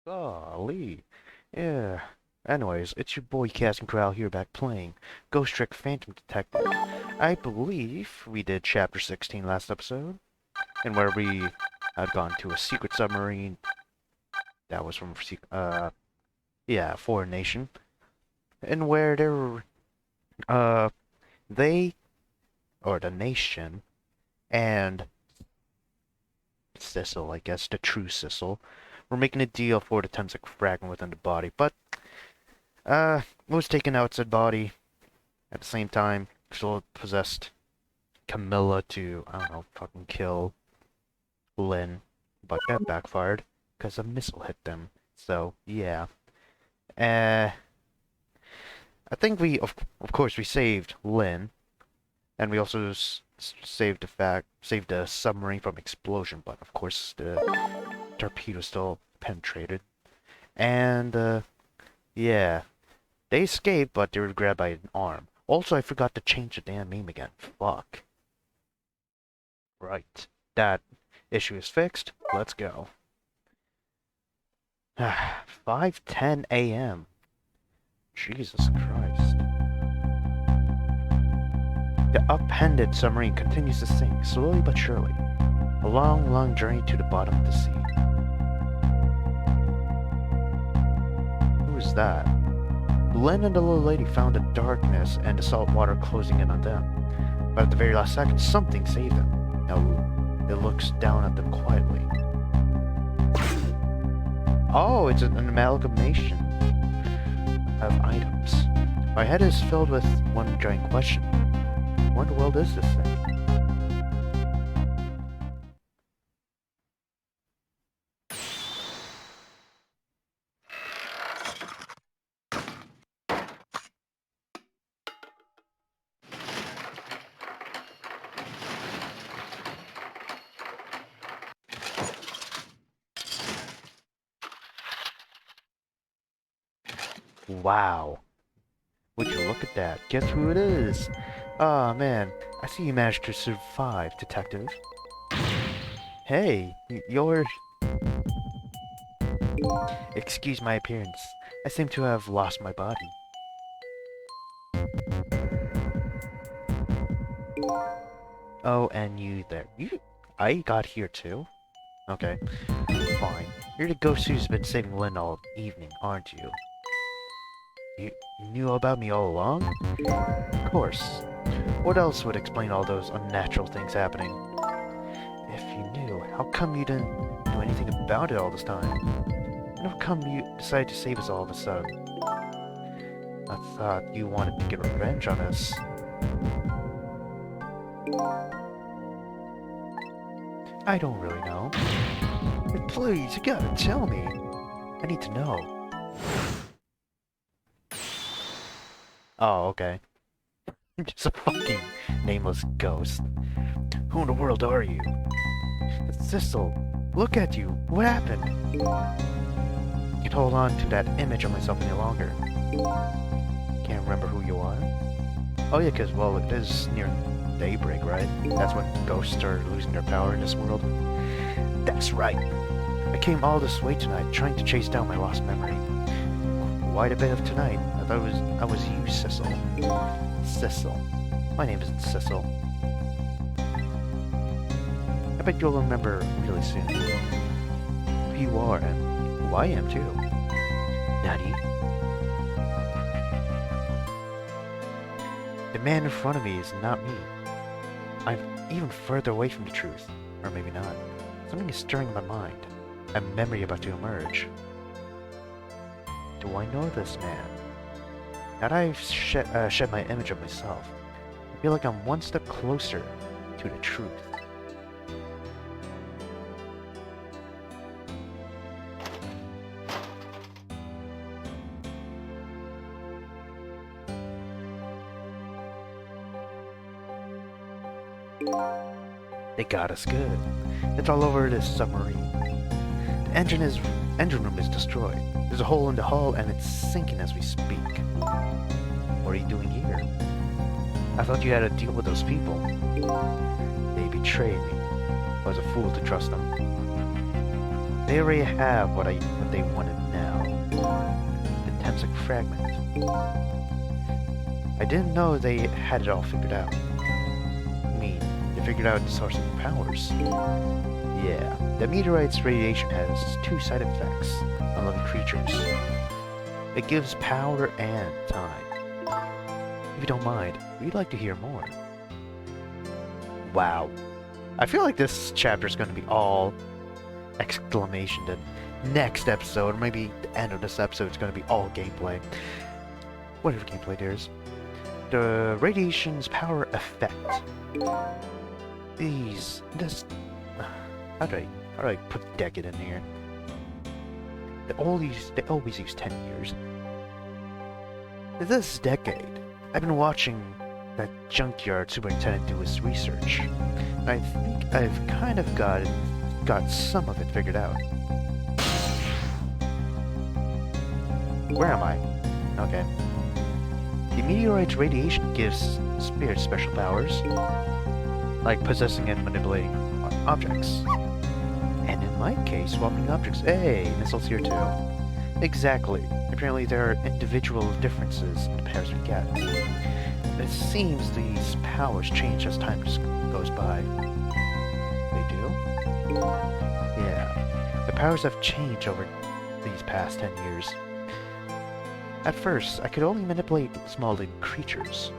Golly. Yeah. Anyways, it's your boy Kasin Koral here back playing Ghost Trick Phantom Detective. I believe we did chapter 16 last episode, and where we had gone to a secret submarine that was from foreign nation, and where there were, they, or the nation, and Cecil, I guess, the true Cecil, were making a deal for the Tensic fragment within the body, but was taken out said body. At the same time, still possessed Camilla to, I don't know, fucking kill Lynn. But that backfired, because a missile hit them. So, yeah. I think of course, we saved Lynn. And we also saved the submarine from explosion. But, of course, the torpedo still penetrated. And, yeah. They escaped, but they were grabbed by an arm. Also, I forgot to change the damn name again. Fuck. Right. That issue is fixed. Let's go. 5:10 a.m. Jesus Christ. The upended submarine continues to sink, slowly but surely. A long, long journey to the bottom of the sea. Who is that? Lynn and the little lady found the darkness and the salt water closing in on them. But at the very last second, something saved them. Now, it looks down at them quietly. Oh, it's an amalgamation of items. My head is filled with one giant question. What in the world is this thing? Wow. Would you look at that? Guess who it is? Ah, man. I see you managed to survive, detective. Hey, you're... Excuse my appearance. I seem to have lost my body. Oh, and you there. I got here too? Okay, fine. You're the ghost who's been saving Lynn all evening, aren't you? You knew about me all along? Of course. What else would explain all those unnatural things happening? If you knew, how come you didn't do anything about it all this time? And how come you decided to save us all of a sudden? I thought you wanted to get revenge on us. I don't really know. But please, you gotta tell me. I need to know. Oh, okay. I'm just a fucking nameless ghost. Who in the world are you? It's Cecil. Look at you. What happened? I can't hold on to that image of myself any longer. Can't remember who you are? Oh yeah, because, well, it is near daybreak, right? That's when ghosts start losing their power in this world. That's right. I came all this way tonight trying to chase down my lost memory. Quite a bit of tonight. I thought I was you, Cecil. Cecil. My name isn't Cecil. I bet you'll remember really soon who you are and who I am too. Natty. The man in front of me is not me. I'm even further away from the truth. Or maybe not. Something is stirring in my mind. A memory about to emerge. Do I know this man? Now that I've shed my image of myself, I feel like I'm one step closer to the truth. They got us good. It's all over this submarine. The engine room is destroyed. There's a hole in the hull and it's sinking as we speak. What are you doing here? I thought you had to deal with those people. They betrayed me. I was a fool to trust them. They already have what they wanted now. The Temsic fragment. I didn't know they had it all figured out. I mean, they figured out the source of the powers. Yeah, the meteorite's radiation has two side effects on living creatures. It gives power and time. If you don't mind, we'd like to hear more. Wow. I feel like this chapter is going to be all exclamation. The next episode, or maybe the end of this episode, is going to be all gameplay. Whatever gameplay there is. The radiation's power effect. How do I put decade in here? They always use 10 years. This decade, I've been watching that junkyard superintendent do his research. And I think I've kind of got some of it figured out. Where am I? Okay. The meteorite's radiation gives spirits special powers, like possessing and manipulating objects. And in my case, swapping objects. Hey, missiles here too. Exactly. Apparently there are individual differences in the powers we get. But it seems these powers change as time goes by. They do? Yeah. The powers have changed over these past 10 years. At first, I could only manipulate small living creatures.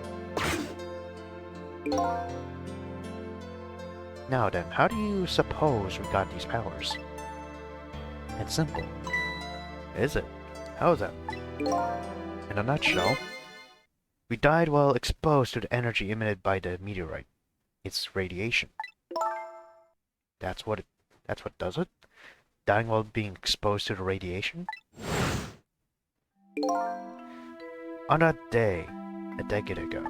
Now then, how do you suppose we got these powers? It's simple. Is it? How is that? In a nutshell, we died while exposed to the energy emitted by the meteorite. It's radiation. That's what does it? Dying while being exposed to the radiation? On that day, a decade ago,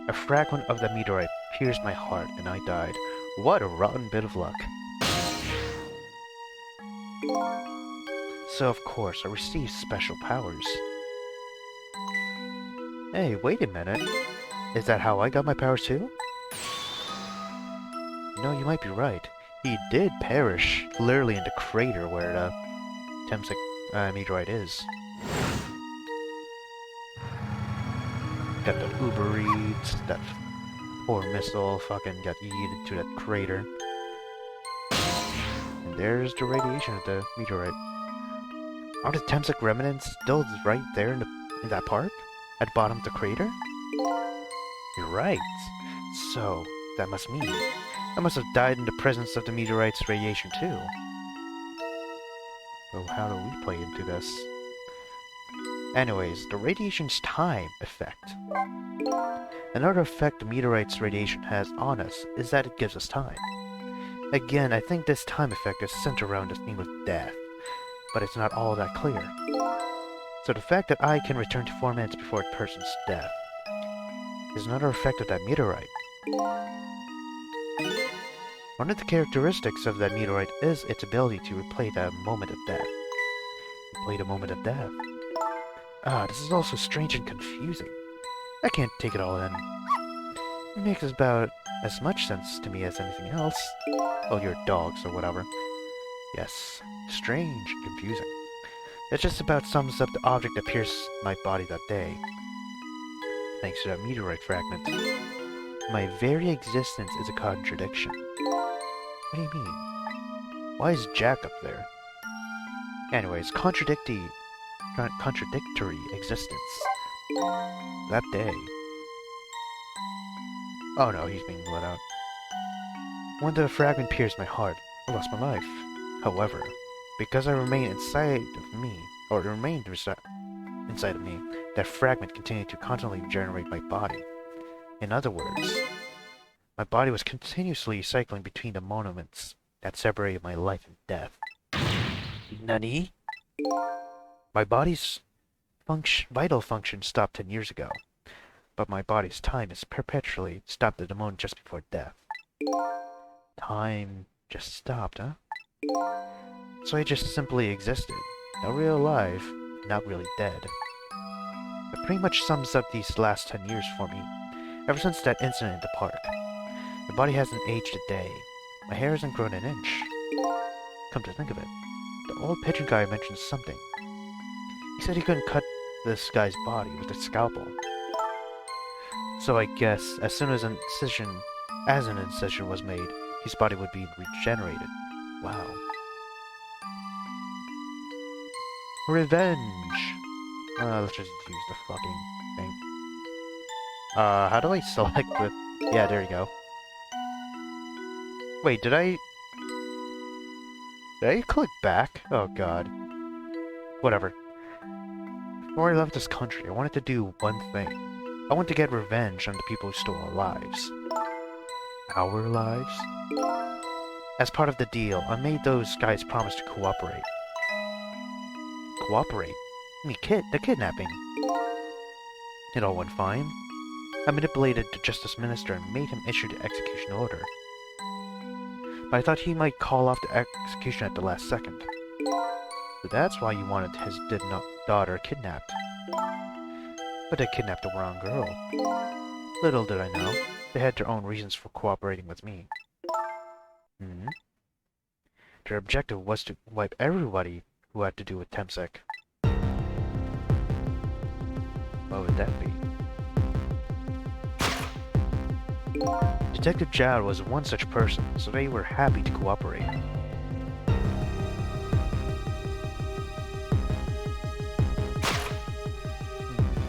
a fragment of the meteorite pierced my heart and I died. What a rotten bit of luck. So of course I received special powers. Hey, wait a minute. Is that how I got my powers too? No, you might be right. He did perish, literally in the crater where the Temsic meteorite is. Got the Uber Eats, that poor missile fucking got yeeted to that crater. And there's the radiation of the meteorite. Are the Temsic remnants still right there in that part? At the bottom of the crater? You're right. So, that must mean I must have died in the presence of the meteorite's radiation too. So how do we play into this? Anyways, the radiation's time effect. Another effect the meteorite's radiation has on us is that it gives us time. Again, I think this time effect is centered around the theme of death, but it's not all that clear. So the fact that I can return to 4 minutes before a person's death is another effect of that meteorite. One of the characteristics of that meteorite is its ability to replay the moment of death. Replay the moment of death. This is also strange and confusing. I can't take it all in. It makes about as much sense to me as anything else. Oh, your dogs or whatever. Yes, strange and confusing. It just about sums up the object that pierced my body that day. Thanks to that meteorite fragment. My very existence is a contradiction. What do you mean? Why is Jack up there? Anyways, contradictory existence. That day. Oh no, he's being let out. When the fragment pierced my heart, I lost my life. However, because I remained inside of me, or it remained inside of me, that fragment continued to constantly regenerate my body. In other words, my body was continuously cycling between the moments that separated my life and death. Nani? My body's vital function stopped 10 years ago, but my body's time is perpetually stopped at the moment just before death. Time just stopped, huh? So I just simply existed. Not really alive, not really dead. It pretty much sums up these last 10 years for me. Ever since that incident in the park. My body hasn't aged a day. My hair hasn't grown an inch. Come to think of it, the old pigeon guy mentioned something. He said he couldn't cut this guy's body with a scalpel. So I guess as soon as an incision was made, his body would be regenerated. Wow. Revenge! Let's just use the fucking thing. How do I select the... Yeah, there you go. Wait, did I click back? Oh god. Whatever. Before I left this country, I wanted to do one thing. I want to get revenge on the people who stole our lives. Our lives? As part of the deal, I made those guys promise to cooperate. Cooperate? I mean, the kidnapping. It all went fine. I manipulated the Justice Minister and made him issue the execution order. But I thought he might call off the execution at the last second. So that's why you wanted his daughter kidnapped. But they kidnapped the wrong girl. Little did I know, they had their own reasons for cooperating with me. Their objective was to wipe everybody who had to do with Temsek. What would that be? Detective Jowd was one such person, so they were happy to cooperate.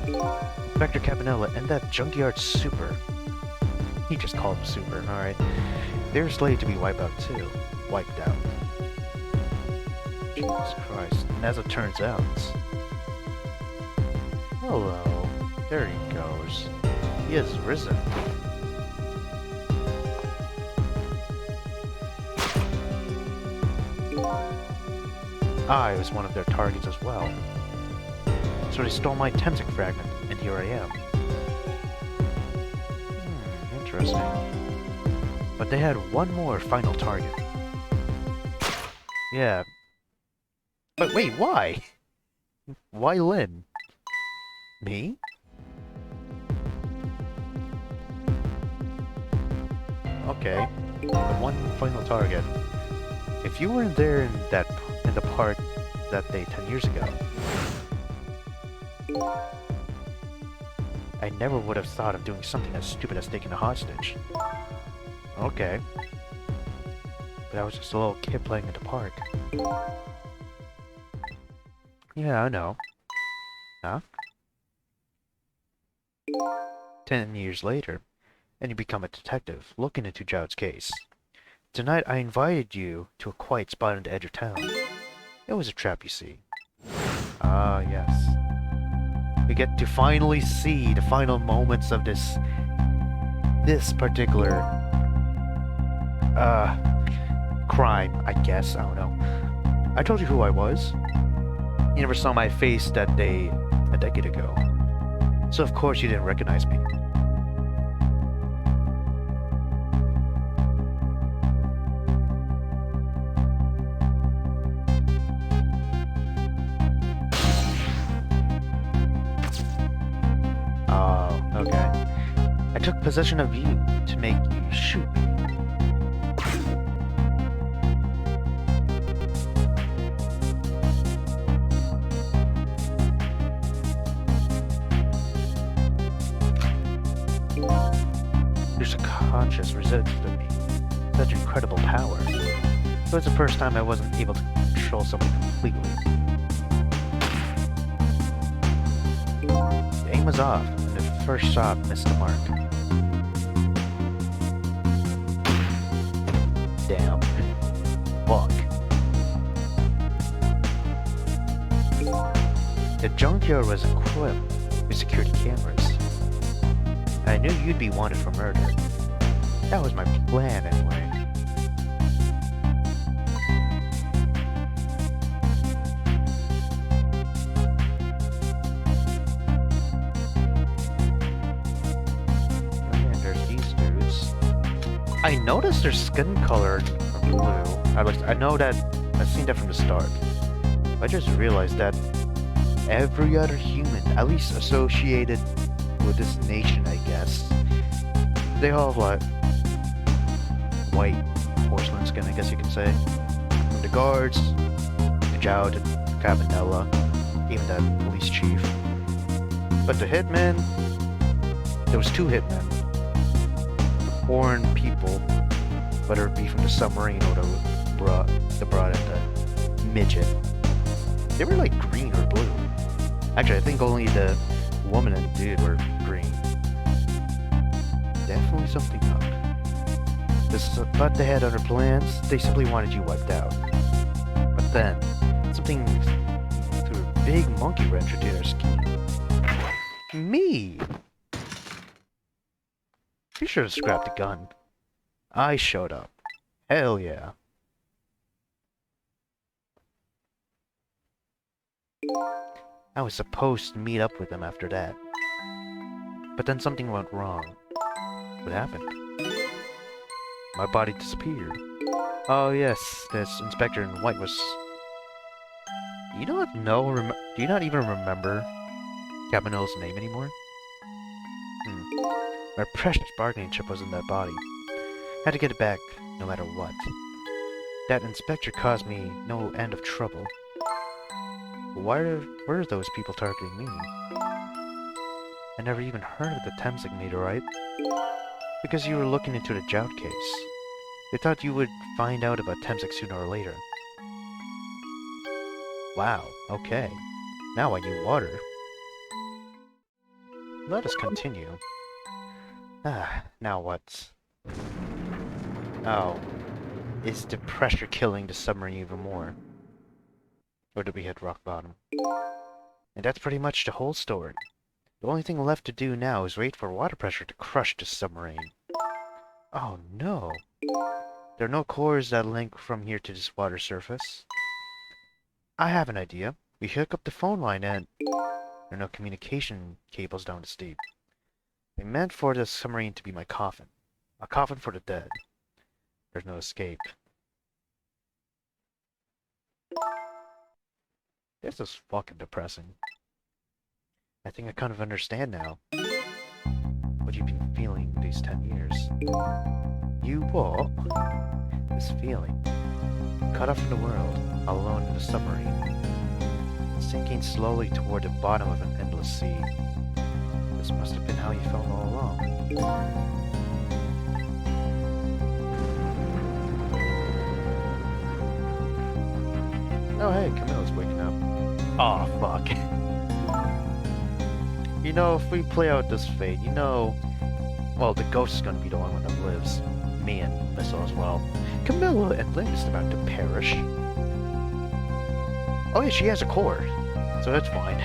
Inspector Cabanella and that junkyard super. He just called him super, alright. They're slated to be wiped out too. Wiped out. Jesus Christ. And as it turns out... Hello. There he goes. He has risen. I was one of their targets as well. So they stole my Temsek fragment, and here I am. Interesting. But they had one more final target. Yeah. But wait, why? Why Lynn? Me? Okay. The one final target. If you weren't there in the part that day 10 years ago, I never would have thought of doing something as stupid as taking a hostage. Okay. But I was just a little kid playing in the park. Yeah, I know. Huh? 10 years later, and you become a detective, looking into Jowd's case. Tonight I invited you to a quiet spot on the edge of town. It was a trap, you see. Ah, yes. We get to finally see the final moments of this particular crime, I guess. I don't know. I told you who I was. You never saw my face that day a decade ago. So of course you didn't recognize me. Okay. I took possession of you to make you shoot me. Your subconscious resisted me. Such incredible power. It was the first time I wasn't able to control someone completely. The aim was off. First shot missed the mark. Damn. Fuck. The junkyard was equipped with security cameras. And I knew you'd be wanted for murder. That was my plan anyway. I noticed their skin color are blue. I know that I've seen that from the start. I just realized that every other human, at least associated with this nation, I guess, they all have like white porcelain skin, I guess you can say. From the guards, the Jow, to Cabanella, even that police chief. But the hitmen, there was two hitmen. Foreign people, whether it be from the submarine or the broad and the midget. They were like green or blue. Actually, I think only the woman and dude were green. Definitely something up. But they had other plans. They simply wanted you wiped out. But then, something threw a big monkey wrench into their scheme. Me! You should have scrapped the gun. I showed up. Hell yeah. I was supposed to meet up with them after that. But then something went wrong. What happened? My body disappeared. Oh yes, this inspector in white was... Do you not even remember Cabanella's name anymore? My precious bargaining chip was in that body. Had to get it back, no matter what. That inspector caused me no end of trouble. Why were those people targeting me? I never even heard of the Temsik meteorite. Because you were looking into the Jout case. They thought you would find out about Temsik sooner or later. Wow, okay. Now I need water. Let us continue. Now what? Oh. Is the pressure killing the submarine even more? Or did we hit rock bottom? And that's pretty much the whole story. The only thing left to do now is wait for water pressure to crush the submarine. Oh no! There are no cores that link from here to this water surface. I have an idea. We hook up the phone line and... There are no communication cables down the steep. They meant for the submarine to be my coffin. A coffin for the dead. There's no escape. This is fucking depressing. I think I kind of understand now what you've been feeling these 10 years. You what? This feeling. Cut off from the world, alone in the submarine. Sinking slowly toward the bottom of an endless sea. This must have been how you felt all along. Oh hey, Camilla's waking up. Aw, oh, fuck. You know, if we play out this fate, you know... Well, the ghost is gonna be the one that lives. Me and Missile as well. Camilla and Lynn is about to perish. Oh yeah, she has a core, so that's fine.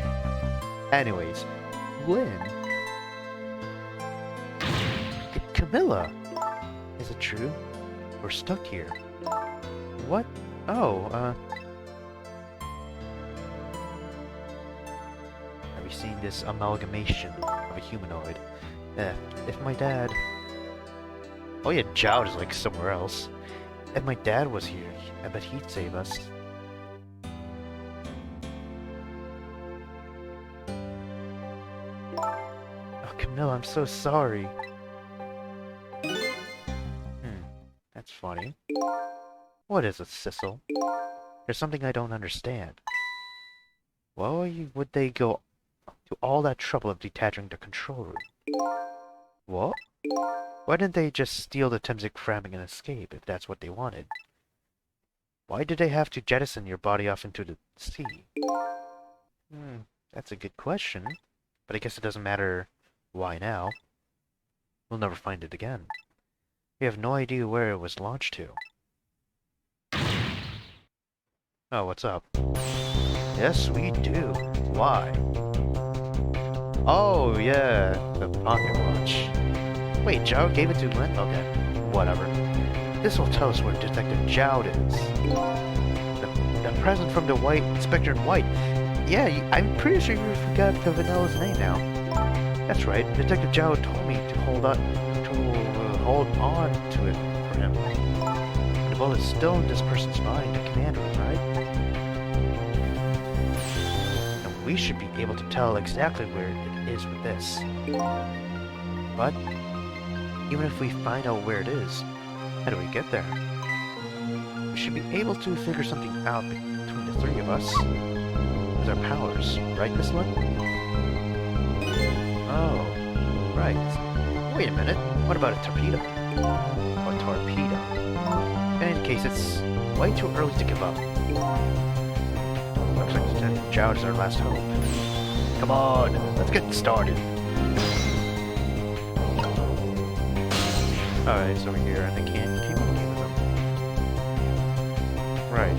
Anyways, Lynn... Camilla! Is it true? We're stuck here. What? Oh, Have you seen this amalgamation of a humanoid? If my dad... Oh yeah, Joud is like somewhere else. If my dad was here, I bet he'd save us. Oh, Camilla, I'm so sorry. That's funny. What is it, Sissel? There's something I don't understand. Why would they go to all that trouble of detaching the control room? What? Why didn't they just steal the Temsik fragment and escape, if that's what they wanted? Why did they have to jettison your body off into the sea? That's a good question. But I guess it doesn't matter why now. We'll never find it again. We have no idea where it was launched to. Oh, what's up? Yes, we do. Why? Oh, yeah, the pocket watch. Wait, Joud gave it to Lynn? Okay, whatever. This will tell us where Detective Joud is. The present from the Inspector in White. Yeah, I'm pretty sure you forgot Cavanella's name now. That's right, Detective Joud told me to hold on to it for him. The bullet's still in this person's mind, the commander, right? And we should be able to tell exactly where it is with this. But, even if we find out where it is, how do we get there? We should be able to figure something out between the three of us. With our powers, right, Miss Lin? Oh, right. Wait a minute, what about a torpedo? A torpedo. In any case, it's way too early to give up. Looks like Lieutenant Zhao is our last hope. Come on, let's get started. Alright, so we're here, and they can't communicate with them. Right.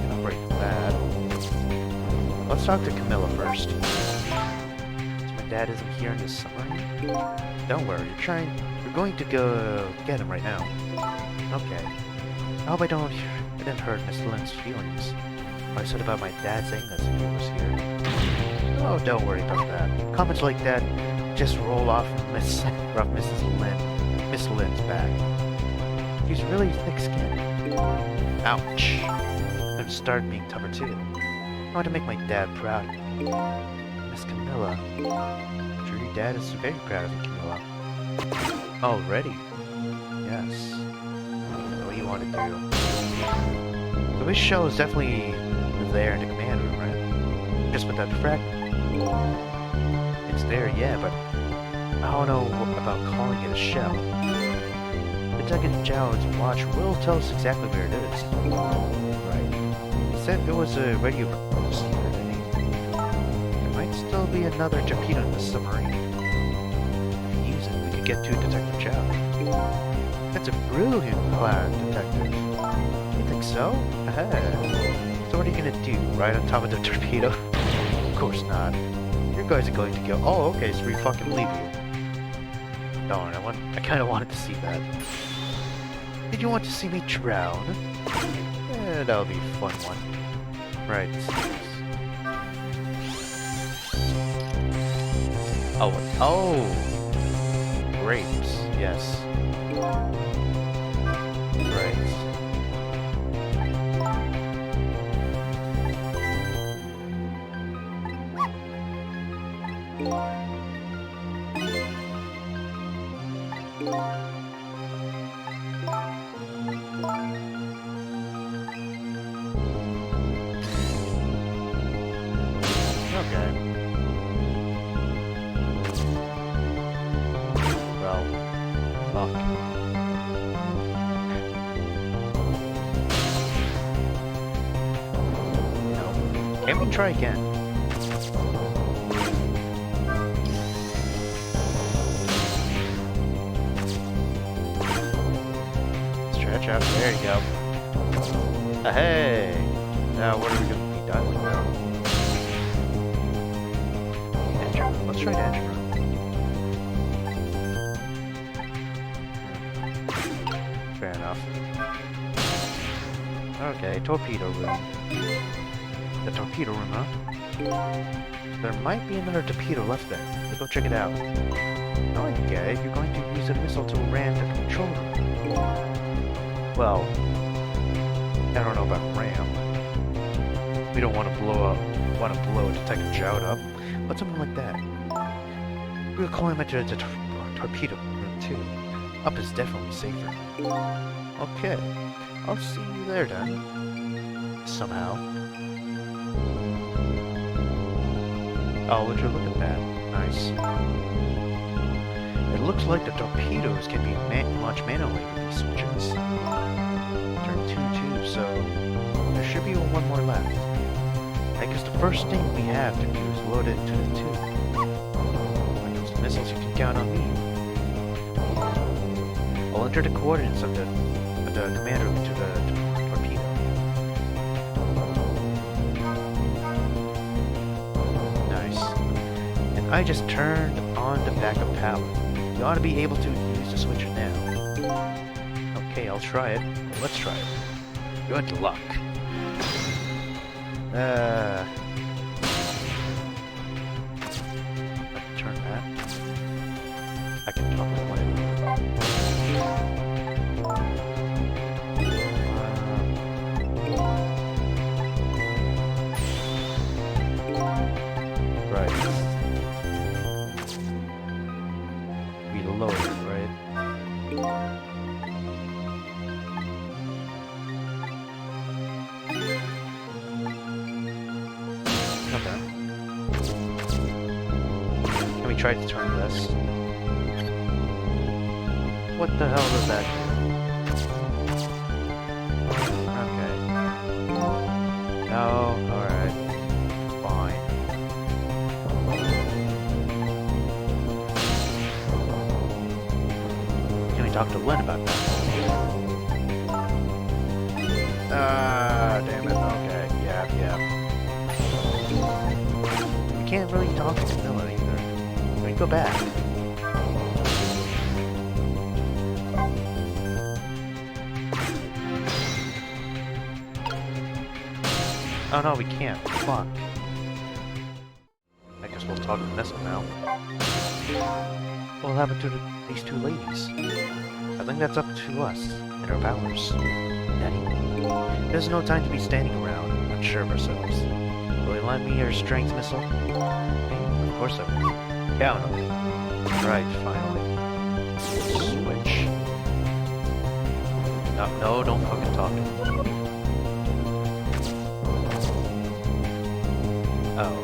Gonna break that. Let's talk to Camilla first. So my dad isn't here in this summer? Don't worry, we're going to go get him right now. Okay. I hope I didn't hurt Miss Lin's feelings. What I said about my dad saying that he was here. Oh, don't worry about that. Comments like that just roll off Miss Lin's back. She's really thick-skinned. Ouch. I'm gonna start being tougher too. I want to make my dad proud. Miss Camilla. I'm sure your dad is very proud of you, Camilla. Already? Yes. What do you want to do? The wish shell is definitely there in the command room, right? Just without the fragment. It's there, yeah, but I don't know about calling it a shell. Detective Zhao's watch will tell us exactly where it is. Right. He said it was a radio receiver, didn't he? There might still be another torpedo in the submarine. If we use it, we could get to Detective Zhao. That's a brilliant plan, Detective. You think so? So what are you gonna do? Right on top of the torpedo? Of course not. You guys are going to go. Oh, okay, so we fucking leave you. Darn, I kind of wanted to see that. Did you want to see me drown? Yeah, that'll be a fun one. Right. Oh, grapes. Yes. Right. Okay. Well, fuck. No. Can we try again? Stretch out. There you go. Hey! Now what are we going to be done with now? Let's try engine room. Fair enough. Okay, torpedo room. The torpedo room, huh? There might be another torpedo left there. Let's go check it out. Okay, you're going to use a missile to ram the control room. Well, I don't know about ram. We don't want to blow Detective Zhao up, but something like that. We'll climb into the torpedo room too. Up is definitely safer. Okay, I'll see you there then. Somehow. Oh, would you look at that? Nice. It looks like the torpedoes can be launched manually with these switches. Turn 2 tubes, so there should be one more left. I guess the first thing we have to do is load it into the tube. Missiles, you can count on me. I'll enter the coordinates of the command room to the torpedo. Nice. And I just turned on the backup power. You ought to be able to use the switch now. Okay, I'll try it. Well, let's try it. Good luck. Turn that. I can talk to one. tried to turn this. What the hell does that do? Okay. No, alright. Fine. Can we talk to Lynn about that? Ah, damn it. Okay, yeah. We can't really talk to Camilla either. We can go back. Oh no, we can't. Fuck. I guess we'll talk to Missile now. What will happen to these two ladies? I think that's up to us and our powers. Daddy, there's no time to be standing around, unsure of ourselves. Will you lend me your strength, Missile? Hey, of course I will. Count on it. Right, finally. Switch. No, don't fucking talk to me. Oh.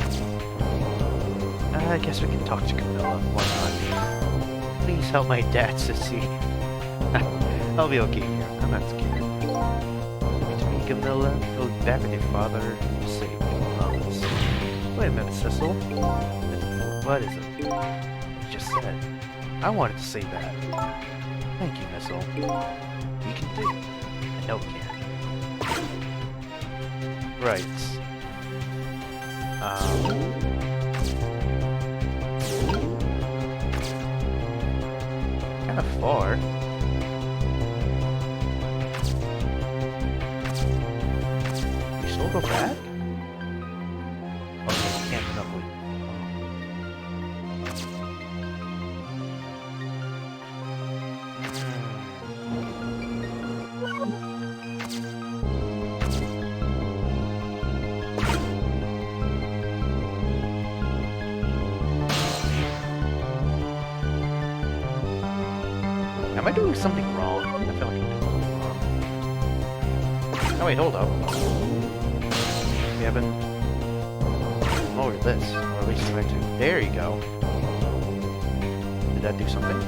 I guess we can talk to Camilla. Why not? Please help my dad, Sissy. I'll be okay here. I'm not scared. To me, Camilla, go back with your father to save me, I promise. Wait a minute, Cecil. What is it? You just said. I wanted to say that. Thank you, Missile. We can do it. I know we can. Right. Kinda far. We still go back? Okay, we can't enough with. Am I doing something wrong? I feel like I'm doing something wrong. Oh wait, hold up. We haven't lowered this, or at least tried to. There you go. Did that do something?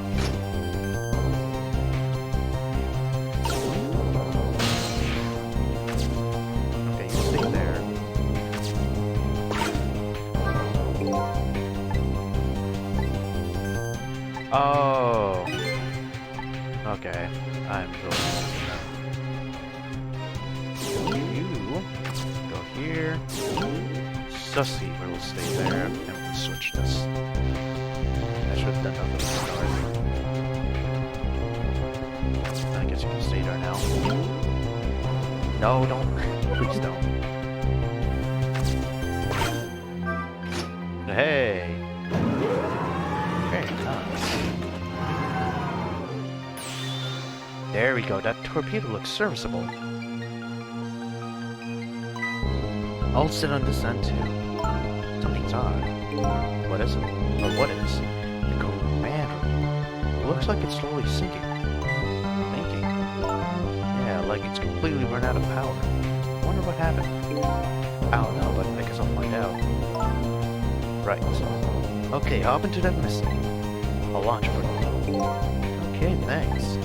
Okay, you stay there. Oh. Okay, I'm going you go here. Sussy will stay there, and we'll switch this. I should have done that from the start. I guess you can stay there now. No, don't. Please don't. Hey! Very nice. There we go, that torpedo looks serviceable. I'll sit on this end too. Something's odd. What is it? Or what is? The command room. It looks like it's slowly sinking. Thinking. Yeah, like it's completely run out of power. Wonder what happened. I don't know, but I guess I'll find out. Right. Okay, hop into that missile. I'll launch for you. Okay, thanks.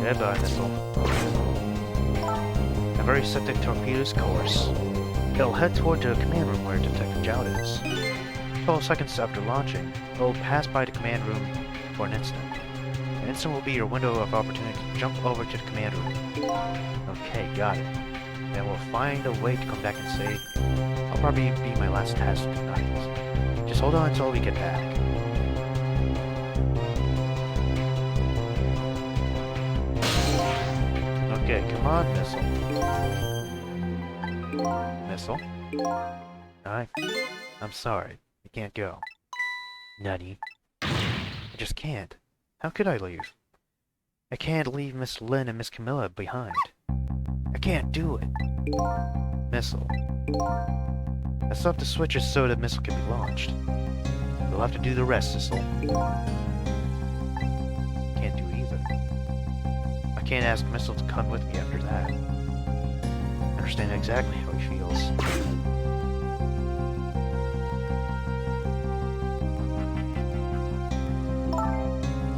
Goodbye, missile. I've already set the torpedo's course. It'll head toward the command room where Detective Jowd is. 12 seconds after launching, it'll pass by the command room for an instant. An instant will be your window of opportunity to jump over to the command room. Okay, got it. Then we'll find a way to come back and save you. I'll probably be my last task tonight. Just hold on until we get back. Okay, come on, Missile. Missile? I'm sorry. I can't go. Nutty. I just can't. How could I leave? I can't leave Miss Lynn and Miss Camilla behind. I can't do it. Missile. I stopped the switches so that Missile can be launched. You'll have to do the rest, Missile. Can't do either. I can't ask Missile to come with me after that. And understand exactly how he feels.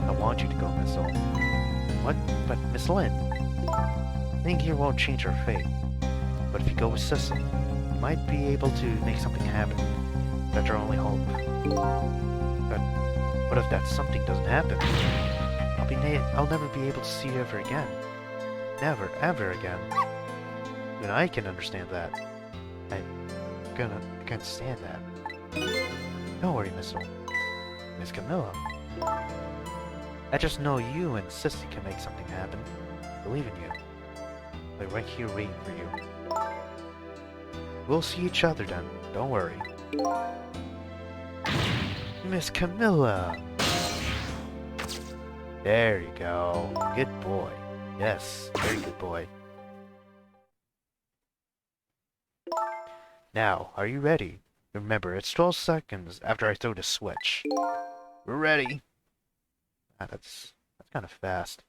I want you to go, Miss Lin. What? But Miss Lin, being here won't change her fate. But if you go with Sissel, you might be able to make something happen. That's our only hope. But what if that something doesn't happen? I'll never be able to see you ever again. Never, ever again. Even I can understand that. I can't stand that. Don't worry, Miss Camilla. I just know you and Sissy can make something happen. I believe in you. I'll be right here waiting for you. We'll see each other then. Don't worry. Miss Camilla! There you go. Good boy. Yes, very good boy. Now, are you ready? Remember, it's 12 seconds after I throw the switch. We're ready. Ah, that's kind of fast.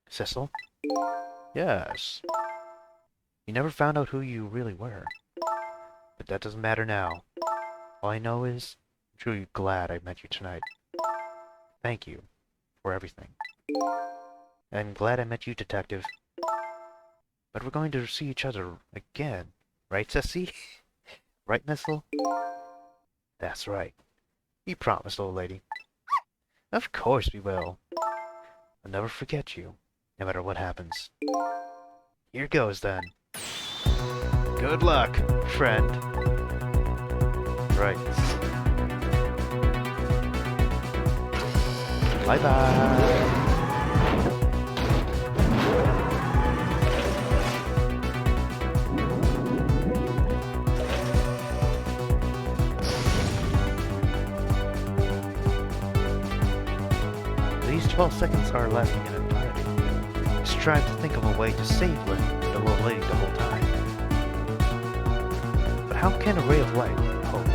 Cecil? Yes. You never found out who you really were. But that doesn't matter now. All I know is, I'm truly glad I met you tonight. Thank you for everything. I'm glad I met you, Detective. But we're going to see each other again, right, Ceci? Right, Missile? That's right. You promised, old lady. Of course we will. I'll never forget you, no matter what happens. Here goes, then. Good luck, friend. Right. Bye-bye. These 12 seconds are lasting an eternity. Just trying to think of a way to save the little lady the whole time. But how can a ray of light, hope,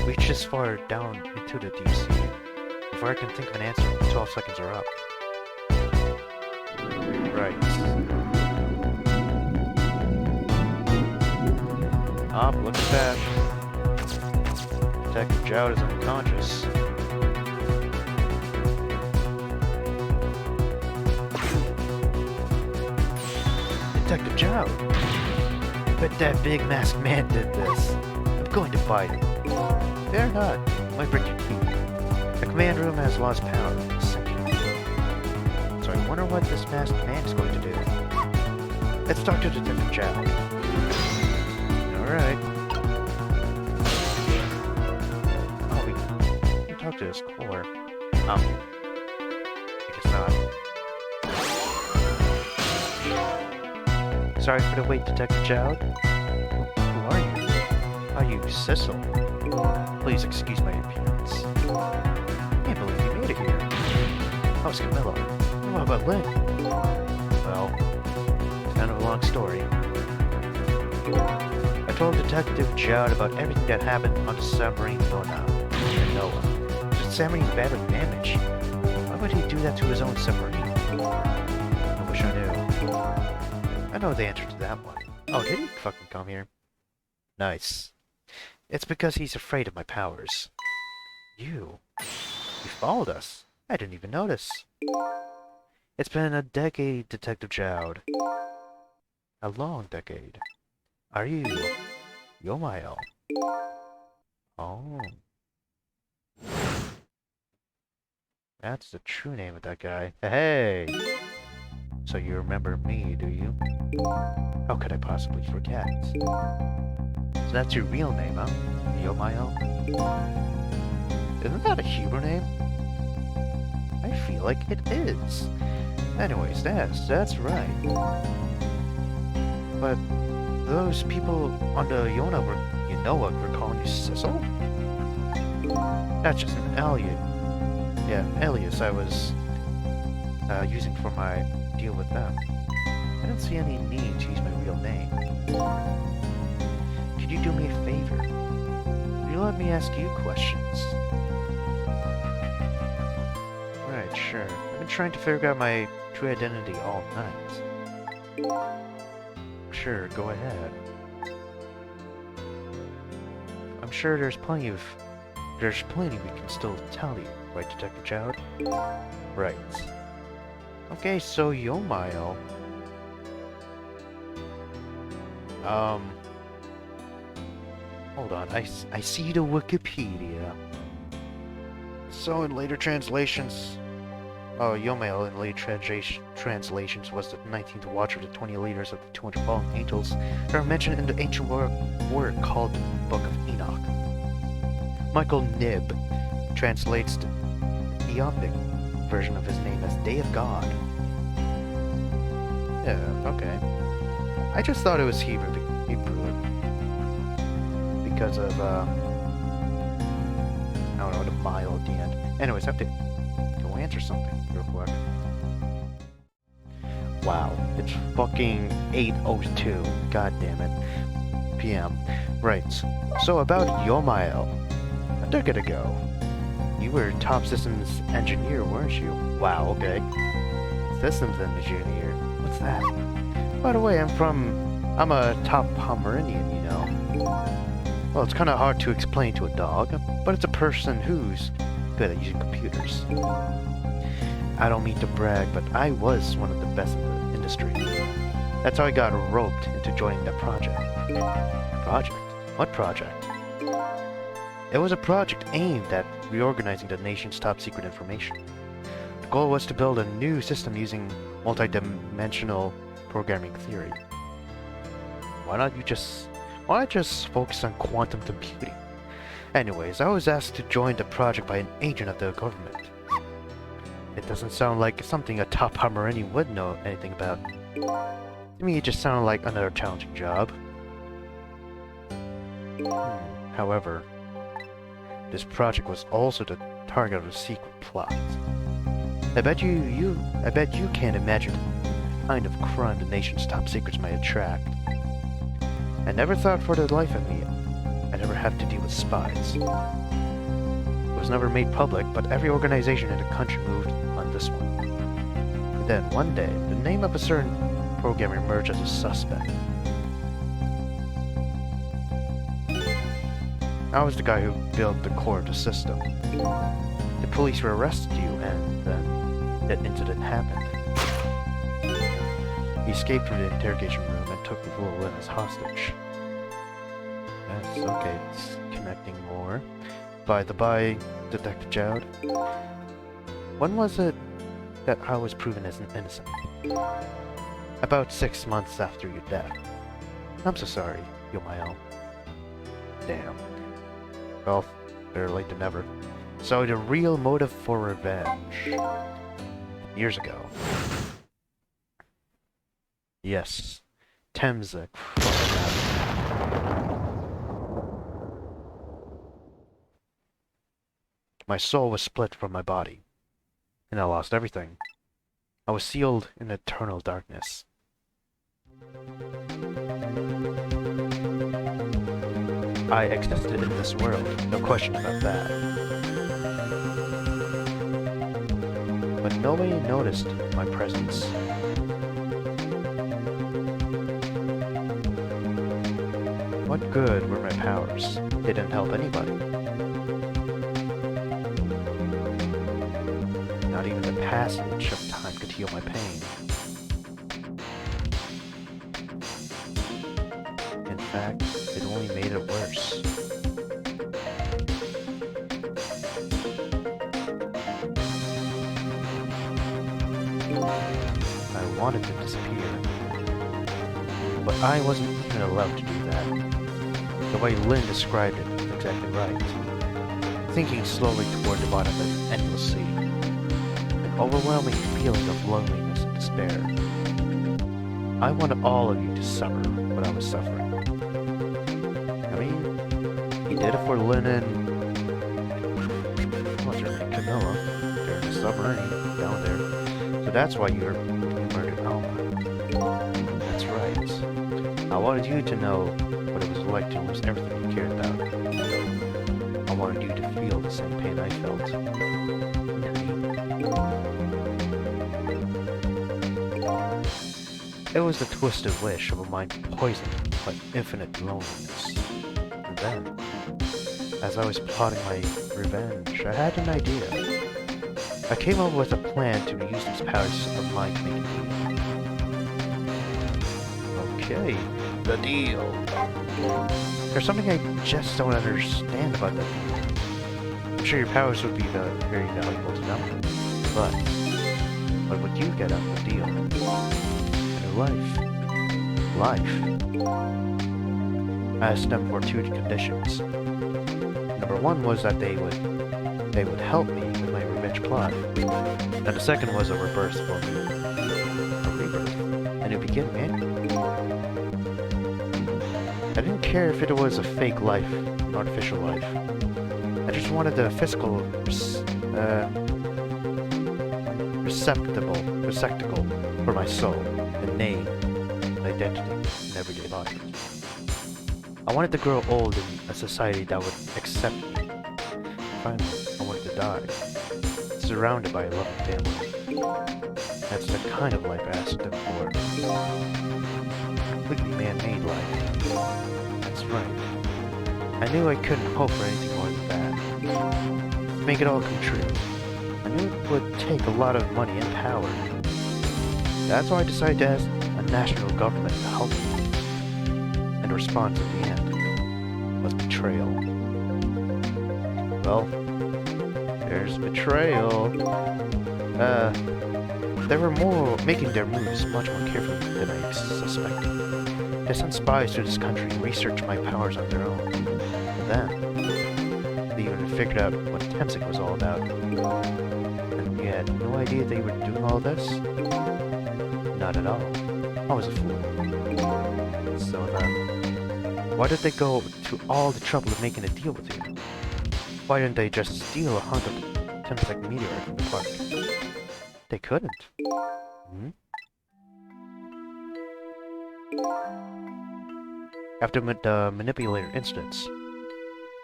reach this far down into the deep sea? Before I can think of an answer, the 12 seconds are up. Right. Look at that. Detective Jowd is unconscious. Detective Jowd! Bet that big masked man did this. I'm going to fight him. Fair not. Might break your teeth. The command room has lost power. So I wonder what this masked man is going to do. Let's talk to Detective Jowd. Alright. Oh, we can talk to his core. I guess not. Sorry for the wait, Detective Jowd. Who are you? Are you Cecil? Please excuse my appearance. Can't believe you made it here. How's Camilla? What about Lynn? Well, it's kind of a long story. I told Detective Jowd about everything that happened on the submarine Noah. The submarine battery damage. Why would he do that to his own submarine? I wish I knew. I know the answer to that one. Oh, did he fucking come here? Nice. It's because he's afraid of my powers. You followed us. I didn't even notice. It's been a decade, Detective Jowd. A long decade. Are you Yomael? Oh. That's the true name of that guy. Hey! So you remember me, do you? How could I possibly forget? So that's your real name, huh? Yomael? Isn't that a Hebrew name? I feel like it is. Anyways, that's right. But those people on the Ynoa were calling you Cecil? That's just an alias I was using for my deal with them. I don't see any need to use my real name. Could you do me a favor? Could you let me ask you questions? Right, sure. I've been trying to figure out my true identity all night. Sure, go ahead. I'm sure there's plenty we can still tell you, right, Detective Chowd? Right. Okay, so Yomail. Hold on, I see the Wikipedia. So in later translations, Yomail in later translations was the 19th watcher of the 20 leaders of the 200 fallen angels that are mentioned in the ancient work called the Book of Enoch. Michael Knibb translates the Ethiopic version of his name as Day of God. Yeah, okay. I just thought it was Hebrew because of, I don't know, the mile at the end. Anyways, I have to go answer something real quick. Wow, it's fucking 8:02. God damn it. PM. Right. So about Yomail. A decade ago, you were top systems engineer, weren't you? Wow, okay. Systems engineer. What's that? By the way, I'm a top Pomeranian, you know. Well, it's kind of hard to explain to a dog, but it's a person who's good at using computers. I don't mean to brag, but I was one of the best in the industry. That's how I got roped into joining that project. Project? What project? It was a project aimed at reorganizing the nation's top secret information. The goal was to build a new system using multi-dimensional programming theory. Why not just focus on quantum computing? Anyways, I was asked to join the project by an agent of the government. It doesn't sound like something a top Pomeranian would know anything about. To me, it just sounded like another challenging job. However, this project was also the target of a secret plot. I bet you can't imagine the kind of crime the nation's top secrets might attract. I never thought for the life of me I'd ever have to deal with spies. It was never made public, but every organization in the country moved on this one. And then one day, the name of a certain programmer emerged as a suspect. I was the guy who built the core of the system. The police arrested you, and then that incident happened. He escaped from the interrogation room and took Lil Lin as hostage. Yes, okay, it's connecting more. By the by, Detective Chowd. When was it that I was proven as an innocent? About 6 months after your death. I'm so sorry, Yomail. Damn. Well, better late than never. So the real motive for revenge. Years ago. Yes. Temsek. My soul was split from my body. And I lost everything. I was sealed in eternal darkness. I existed in this world, no question about that. But nobody noticed my presence. What good were my powers? They didn't help anybody. Not even the passage of time could heal my pain. In fact, it only made it worse. I wanted to disappear, but I wasn't even allowed to do that. The way Lynn described it was exactly right. Sinking slowly toward the bottom of an endless sea. An overwhelming feeling of loneliness and despair. I wanted all of you to suffer what I was suffering. I mean, he did it for Lynn and... what's her name? Camilla. They're in a submarine down there. So that's why you murdered Alma. That's right. I wanted you to know what it was like to lose everything you cared about. I wanted you to feel the same pain I felt. It was the twisted wish of a mind poisoned by infinite loneliness. And then, as I was plotting my revenge, I had an idea. I came up with a plan to use these powers of mine to make a deal. Okay, the deal. There's something I just don't understand about that deal. I'm sure your powers would be very valuable to know, but what would you get out of the deal? Your life. Life. I asked them for two conditions. Number one was that they would help me with my revenge plot, and the second was a rebirth for me. A rebirth. A new beginning, I didn't care if it was a fake life, an artificial life. I just wanted the physical receptacle for my soul, a name, an identity in everyday life. I wanted to grow old in a society that would accept me. Finally, I wanted to die, surrounded by a loving family. That's the kind of life I asked them for. Completely man-made life. That's right. I knew I couldn't hope for anything more than that. To make it all come true, I knew it would take a lot of money and power. That's why I decided to ask a national government to help me. And the response at the end was betrayal. Well, there's betrayal. They were making their moves much more carefully than I suspected. They sent spies to this country and researched my powers on their own. And then, they even figured out what Tensik was all about. And you had no idea they were doing all this? Not at all. I was a fool. So then, why did they go to all the trouble of making a deal with you? Why didn't they just steal a hunk of Tensik meteorite from the park? They couldn't. Hmm? After the manipulator incidents,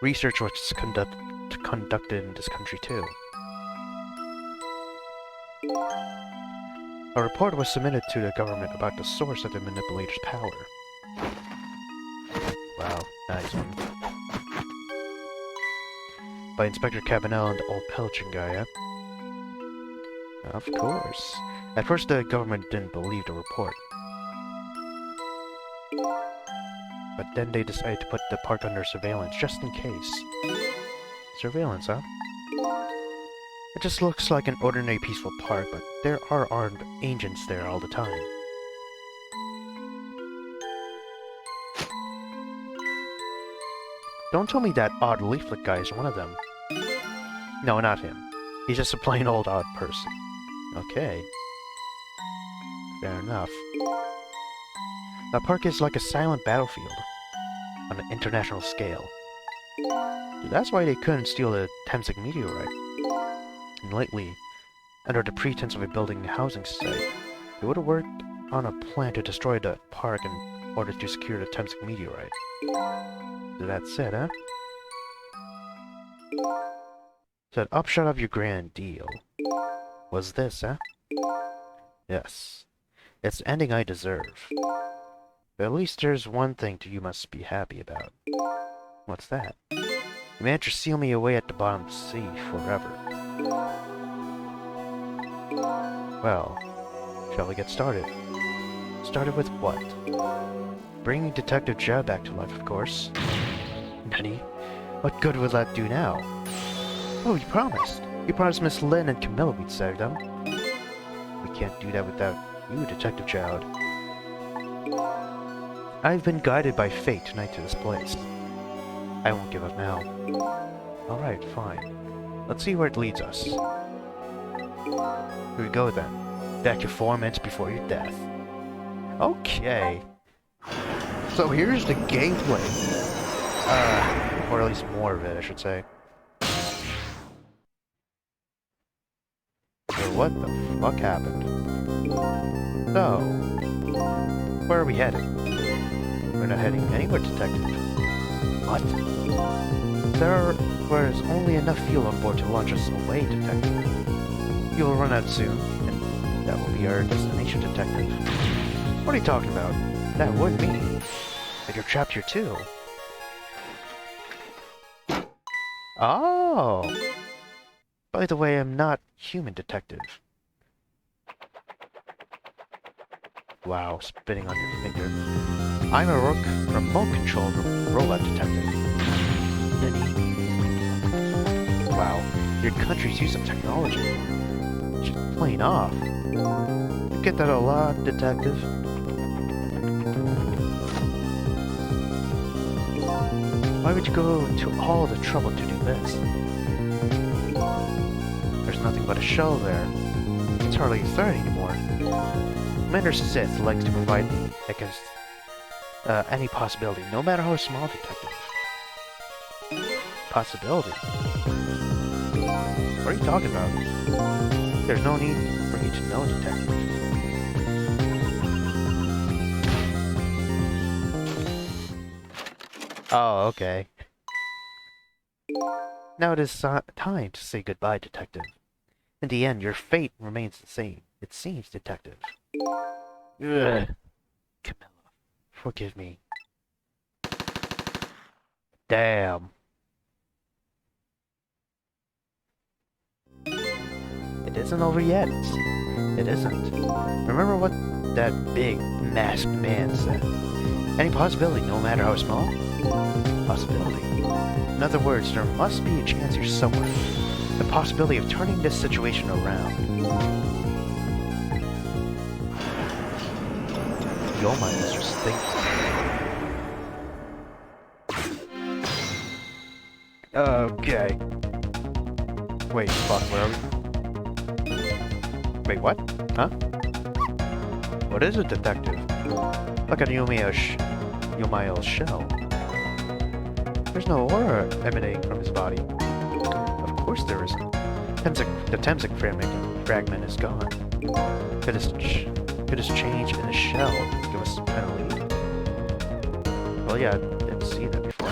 research was conducted in this country too. A report was submitted to the government about the source of the manipulator's power. Wow, nice one. By Inspector Cabanel and the old Pelchin guy, eh? Of course. At first the government didn't believe the report. But then they decided to put the park under surveillance, just in case. Surveillance, huh? It just looks like an ordinary peaceful park, but there are armed agents there all the time. Don't tell me that odd leaflet guy is one of them. No, not him. He's just a plain old odd person. Okay. Fair enough. That park is like a silent battlefield on an international scale. That's why they couldn't steal the Tensik meteorite. And lately, under the pretense of building a housing site, they would have worked on a plan to destroy the park in order to secure the Tensik meteorite. So that's it, huh? So the upshot of your grand deal was this, huh? Yes. It's the ending I deserve. But at least there's one thing you must be happy about. What's that? You managed to seal me away at the bottom of the sea forever. Well, shall we get started? Started with what? Bringing Detective Jia back to life, of course. Benny, what good will that do now? Oh, you promised. You promised Miss Lin and Camilla we'd save them. We can't do that without you, Detective Jowd. I've been guided by fate tonight to this place. I won't give up now. Alright, fine. Let's see where it leads us. Here we go then. Back to 4 minutes before your death. Okay. So here's the gameplay. Or at least more of it, I should say. So what the fuck happened? So, where are we headed? We're not heading anywhere, Detective. What? There was only enough fuel on board to launch us away, Detective. Fuel will run out soon, and that will be our destination, Detective. What are you talking about? That would mean that you're trapped here too. Oh! By the way, I'm not human detective. Wow, spitting on your finger. I'm a remote-controlled robot detective. Wow, your country's use of technology. Just plain off. You get that a lot, detective. Why would you go to all the trouble to do this? There's nothing but a shell there. It's hardly a threat anymore. Commander Sith likes to provide against any possibility, no matter how small, detective. Possibility? What are you talking about? There's no need for you to know, detective. Oh, okay. Now it is time to say goodbye, detective. In the end, your fate remains the same. It seems, detective. Ugh. Camilla, forgive me. Damn. It isn't over yet. It isn't. Remember what that big, masked man said. Any possibility, no matter how small? Possibility. In other words, there must be a chance here somewhere. The possibility of turning this situation around. Yo, my Mr. Stink. Okay. Wait, fuck, where are we? Wait, what? Huh? What is it, detective? Look at Yumael's shell. There's no aura emanating from his body. Of course there isn't. The Temsik fragment is gone. Could his change in his shell give us some kind of lead? Well, yeah, I didn't see that before.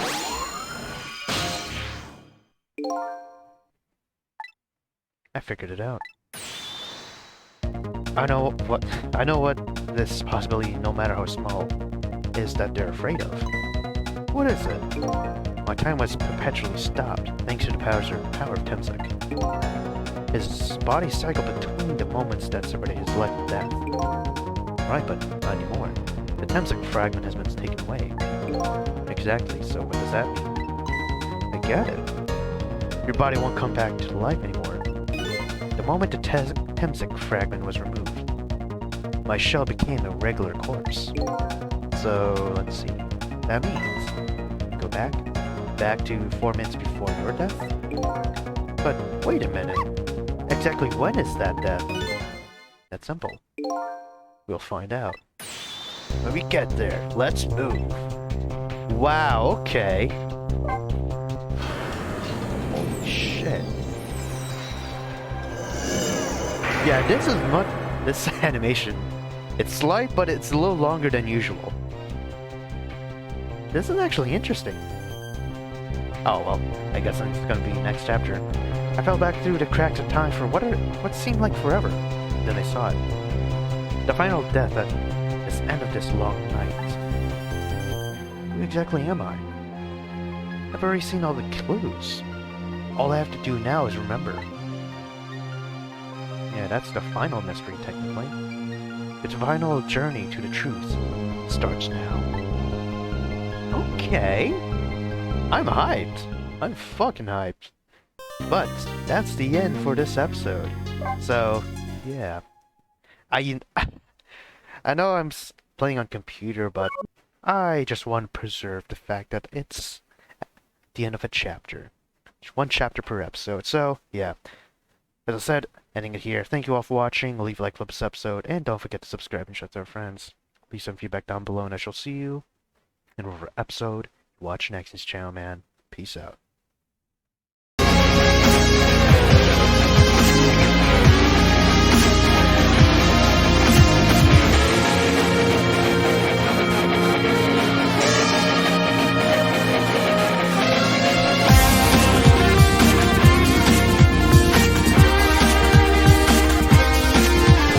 I figured it out. I know what this possibility, no matter how small, is that they're afraid of. What is it? My time was perpetually stopped, thanks to the power of Temsik. His body cycled between the moments that separate his life and death. Right, but not anymore. The Temsik fragment has been taken away. Exactly, so what does that mean? I get it. Your body won't come back to life anymore. The moment the Temsik fragment was removed, my shell became a regular corpse. So, let's see. That means, go back to 4 minutes before your death? But wait a minute. Exactly when is that death? That's simple. We'll find out. When we get there, let's move. Wow, okay. Holy shit. Yeah, this animation, it's slight, but it's a little longer than usual. This is actually interesting. Oh well, I guess it's gonna be next chapter. I fell back through the cracks of time for what seemed like forever. Then I saw it. The final death at this end of this long night. Who exactly am I? I've already seen all the clues. All I have to do now is remember. Yeah, that's the final mystery, technically. Its final journey to the truth starts now. Okay. I'm hyped. I'm fucking hyped. But that's the end for this episode. So, yeah. I know I'm playing on computer, but I just want to preserve the fact that it's the end of a chapter. Just 1 chapter per episode. So, yeah. As I said, ending it here. Thank you all for watching. Leave a like for this episode, and don't forget to subscribe and share to our friends. Leave some feedback down below, and I shall see you in another episode. Watch next in this channel, man. Peace out.